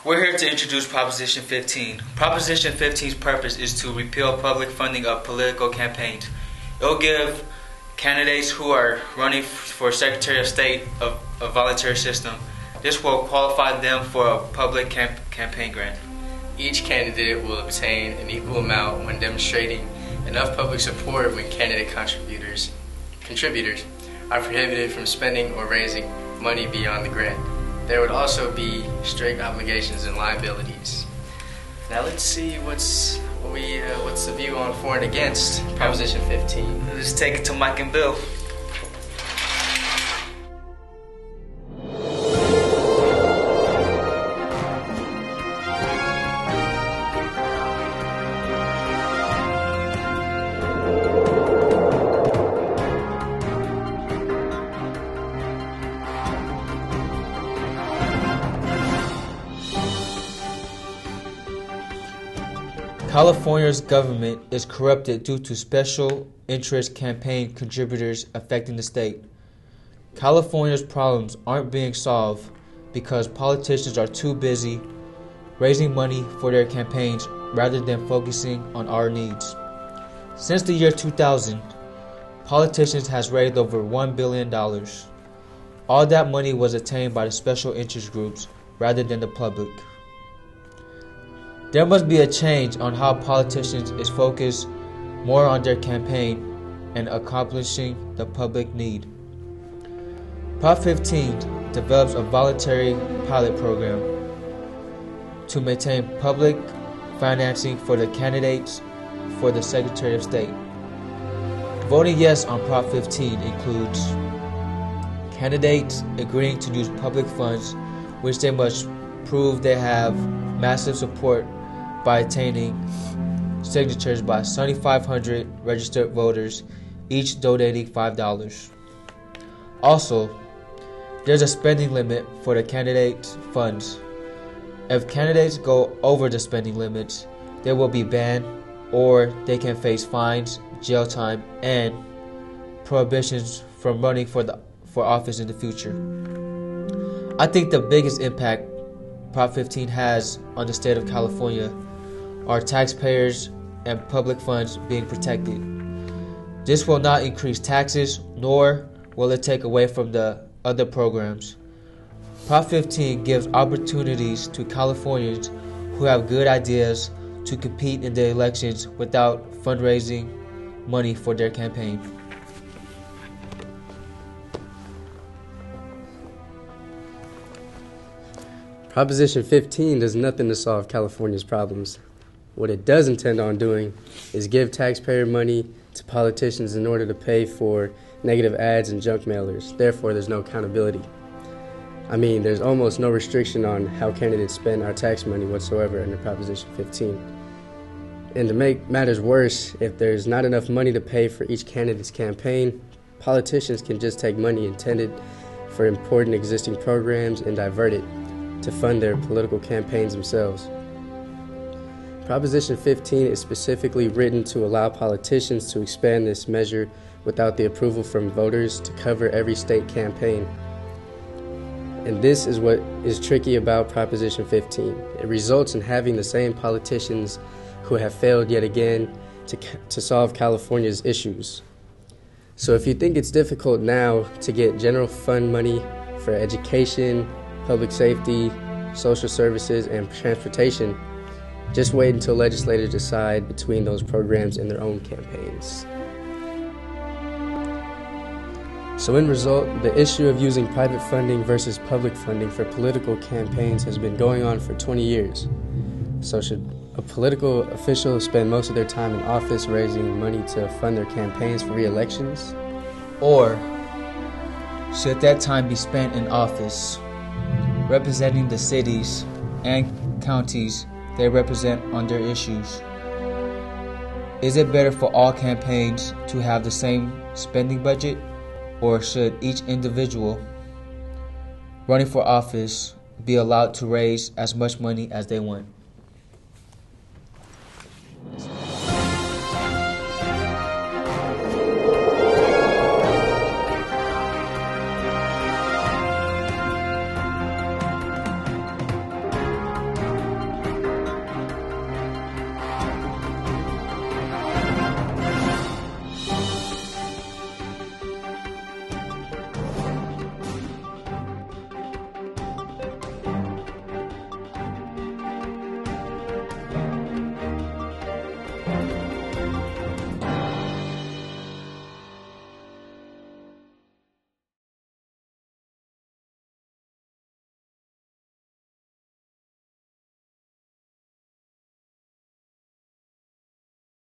We're here to introduce Proposition 15. Proposition 15's purpose is to repeal public funding of political campaigns. It will give candidates who are running for Secretary of State a voluntary system. This will qualify them for a public campaign grant. Each candidate will obtain an equal amount when demonstrating enough public support when candidate contributors are prohibited from spending or raising money beyond the grant. There would also be strict obligations and liabilities. Now let's see what's the view on for and against Proposition 15. Let's take it to Mike and Bill. California's government is corrupted due to special interest campaign contributors affecting the state. California's problems aren't being solved because politicians are too busy raising money for their campaigns rather than focusing on our needs. Since the year 2000, politicians has raised over $1 billion. All that money was attained by the special interest groups rather than the public. There must be a change on how politicians is focused more on their campaign and accomplishing the public need. Prop 15 develops a voluntary pilot program to maintain public financing for the candidates for the Secretary of State. Voting yes on Prop 15 includes candidates agreeing to use public funds, which they must prove they have massive support by attaining signatures by 7,500 registered voters, each donating $5. Also, there's a spending limit for the candidates' funds. If candidates go over the spending limits, they will be banned or they can face fines, jail time, and prohibitions from running for office in the future. I think the biggest impact Prop 15 has on the state of California are taxpayers and public funds being protected. This will not increase taxes, nor will it take away from the other programs. Prop 15 gives opportunities to Californians who have good ideas to compete in the elections without fundraising money for their campaign. Proposition 15 does nothing to solve California's problems. What it does intend on doing is give taxpayer money to politicians in order to pay for negative ads and junk mailers. Therefore, there's no accountability. I mean, there's almost no restriction on how candidates spend our tax money whatsoever under Proposition 15. And to make matters worse, if there's not enough money to pay for each candidate's campaign, politicians can just take money intended for important existing programs and divert it to fund their political campaigns themselves. Proposition 15 is specifically written to allow politicians to expand this measure without the approval from voters to cover every state campaign. And this is what is tricky about Proposition 15. It results in having the same politicians who have failed yet again to solve California's issues. So if you think it's difficult now to get general fund money for education, public safety, social services, and transportation, just wait until legislators decide between those programs in their own campaigns. So in result, the issue of using private funding versus public funding for political campaigns has been going on for 20 years. So should a political official spend most of their time in office raising money to fund their campaigns for re-elections? Or should that time be spent in office representing the cities and counties they represent on their issues? Is it better for all campaigns to have the same spending budget, or should each individual running for office be allowed to raise as much money as they want?